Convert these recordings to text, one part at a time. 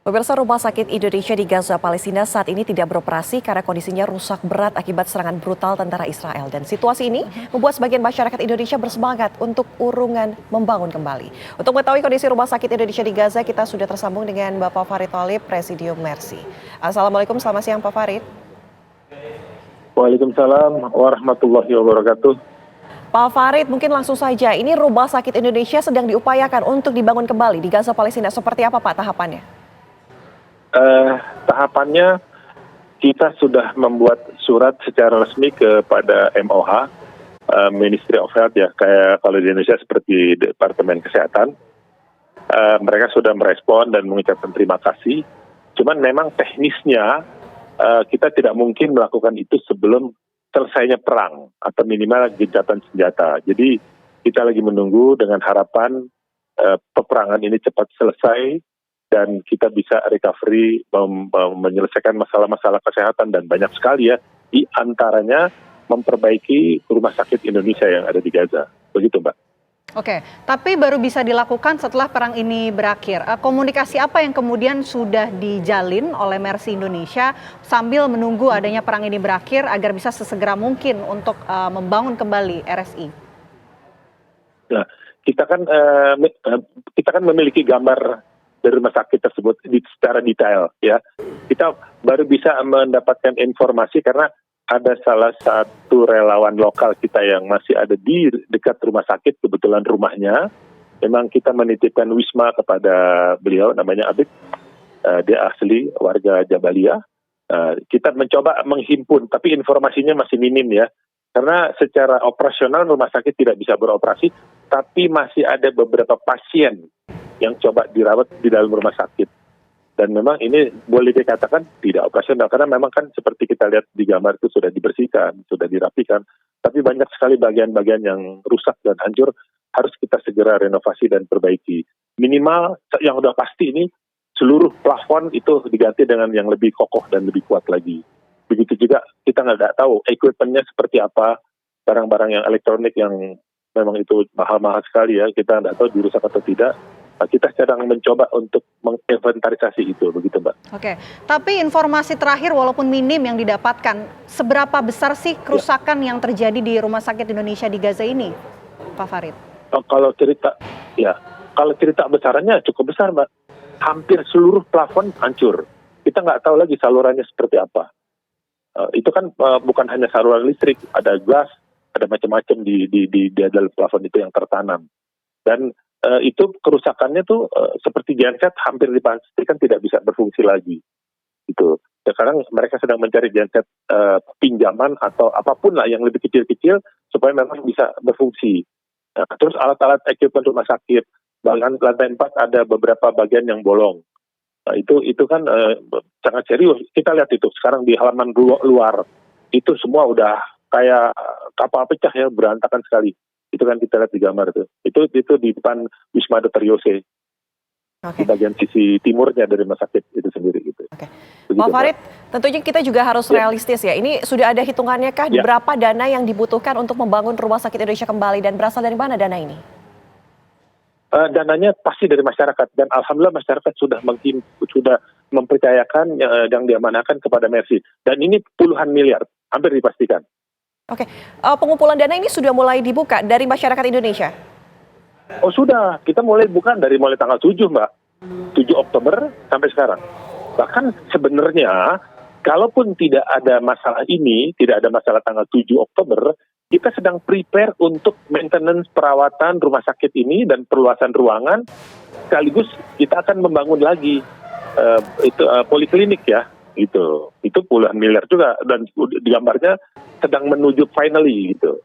Pemirsa, Rumah Sakit Indonesia di Gaza, Palestina saat ini tidak beroperasi karena kondisinya rusak berat akibat serangan brutal tentara Israel. Dan situasi ini membuat sebagian masyarakat Indonesia bersemangat untuk urungan membangun kembali. Untuk mengetahui kondisi Rumah Sakit Indonesia di Gaza, kita sudah tersambung dengan Bapak Farid Thalib, Presidium Mercy. Assalamualaikum, selamat siang Pak Farid. Waalaikumsalam warahmatullahi wabarakatuh. Pak Farid, mungkin langsung saja, ini Rumah Sakit Indonesia sedang diupayakan untuk dibangun kembali di Gaza, Palestina. Seperti apa Pak tahapannya? Tahapannya kita sudah membuat surat secara resmi kepada MOH, Ministry of Health ya, kayak kalau di Indonesia seperti Departemen Kesehatan. Mereka sudah merespon dan mengucapkan terima kasih. Cuman memang teknisnya kita tidak mungkin melakukan itu sebelum selesainya perang atau minimal gencatan senjata. Jadi kita lagi menunggu dengan harapan peperangan ini cepat selesai dan kita bisa recovery, menyelesaikan masalah-masalah kesehatan dan banyak sekali ya, di antaranya memperbaiki rumah sakit Indonesia yang ada di Gaza. Begitu Mbak. Oke, tapi baru bisa dilakukan setelah perang ini berakhir. Komunikasi apa yang kemudian sudah dijalin oleh Mercy Indonesia sambil menunggu adanya perang ini berakhir agar bisa sesegera mungkin untuk membangun kembali RSI? Nah, kita kan memiliki gambar dari rumah sakit tersebut secara detail ya. Kita baru bisa mendapatkan informasi karena ada salah satu relawan lokal kita yang masih ada di dekat rumah sakit, kebetulan rumahnya. Memang kita menitipkan wisma kepada beliau, namanya Abid. Dia asli warga Jabalia. Kita mencoba menghimpun, tapi informasinya masih minim ya. Karena secara operasional rumah sakit tidak bisa beroperasi, tapi masih ada beberapa pasien yang coba dirawat di dalam rumah sakit. Dan memang ini boleh dikatakan tidak operasional, karena memang kan seperti kita lihat di gambar itu sudah dibersihkan, sudah dirapikan, tapi banyak sekali bagian-bagian yang rusak dan hancur, harus kita segera renovasi dan perbaiki. Minimal yang udah pasti ini, seluruh plafon itu diganti dengan yang lebih kokoh dan lebih kuat lagi. Begitu juga kita nggak tahu equipment-nya seperti apa, barang-barang yang elektronik yang memang itu mahal-mahal sekali ya, kita nggak tahu dirusak atau tidak. Kita sedang mencoba untuk menginventarisasi itu, begitu Mbak. Oke, tapi informasi terakhir walaupun minim yang didapatkan, seberapa besar sih kerusakan yang terjadi di Rumah Sakit Indonesia di Gaza ini, Pak Farid? Kalau cerita besarannya cukup besar Mbak. Hampir seluruh plafon hancur. Kita nggak tahu lagi salurannya seperti apa. Itu kan bukan hanya saluran listrik, ada gas, ada macam-macam di dalam plafon itu yang tertanam. Dan itu kerusakannya tuh seperti genset hampir dipastikan tidak bisa berfungsi lagi. Gitu. Sekarang mereka sedang mencari genset pinjaman atau apapun lah yang lebih kecil-kecil supaya memang bisa berfungsi. Nah, terus alat-alat equipment rumah sakit, bahkan lantai 4 ada beberapa bagian yang bolong. Nah, itu kan sangat serius. Kita lihat itu sekarang di halaman luar itu semua udah kayak kapal pecah ya, berantakan sekali. Itu kan kita lihat di gambar itu. Itu di depan Wisma Dr. Yose. Di bagian sisi timurnya dari rumah sakit itu sendiri gitu. Oke. Pak Farid, tentunya kita juga harus realistis ya. Ini sudah ada hitungannya kah berapa dana yang dibutuhkan untuk membangun Rumah Sakit Indonesia kembali dan berasal dari mana dana ini? Dananya pasti dari masyarakat dan alhamdulillah masyarakat sudah mempercayakan yang diamanahkan kepada Mercy. Dan ini puluhan miliar, hampir dipastikan. Oke, pengumpulan dana ini sudah mulai dibuka dari masyarakat Indonesia? Oh sudah, kita mulai bukan dari mulai tanggal 7 Mbak, 7 Oktober sampai sekarang. Bahkan sebenarnya, kalaupun tidak ada masalah ini, tidak ada masalah tanggal 7 Oktober, kita sedang prepare untuk maintenance perawatan rumah sakit ini dan perluasan ruangan, sekaligus kita akan membangun lagi poliklinik ya. Itu puluhan miliar juga dan di gambarnya sedang menuju finally gitu.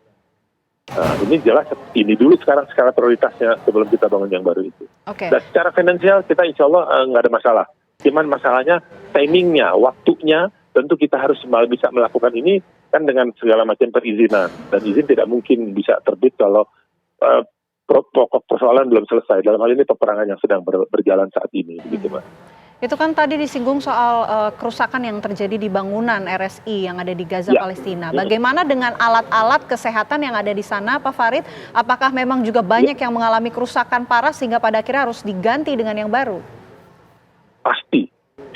Nah, ini jelas ini dulu sekarang skala prioritasnya sebelum kita bangun yang baru itu. Okay. Dan secara finansial kita insya Allah nggak ada masalah. Cuman masalahnya timingnya, waktunya tentu kita harus bisa melakukan ini kan dengan segala macam perizinan dan izin tidak mungkin bisa terbit kalau pokok persoalan belum selesai. Dalam hal ini peperangan yang sedang berjalan saat ini, begitu Mbak. Itu kan tadi disinggung soal kerusakan yang terjadi di bangunan RSI yang ada di Gaza, Palestina. Bagaimana dengan alat-alat kesehatan yang ada di sana, Pak Farid? Apakah memang juga banyak yang mengalami kerusakan parah sehingga pada akhirnya harus diganti dengan yang baru? Pasti.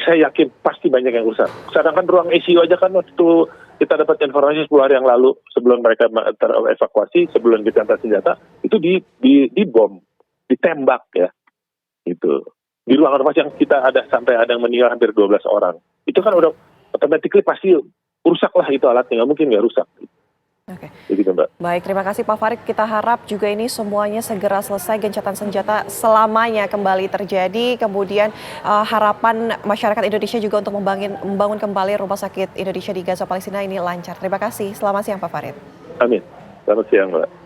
saya yakin pasti banyak yang rusak. Sedangkan ruang ICU aja kan waktu kita dapat informasi 10 hari yang lalu sebelum mereka terevakuasi, sebelum ditembak senjata, itu dibom, ditembak ya. Itu. Di ruangan rumah yang kita sampai ada yang meninggal hampir 12 orang. Itu kan udah automatically pasti rusak lah itu alatnya, nggak mungkin nggak rusak. Oke. Begitu, Mbak. Baik, terima kasih Pak Farid. Kita harap juga ini semuanya segera selesai, gencatan senjata selamanya kembali terjadi. Kemudian harapan masyarakat Indonesia juga untuk membangun kembali rumah sakit Indonesia di Gaza Palestina ini lancar. Terima kasih. Selamat siang Pak Farid. Amin. Selamat siang, Mbak.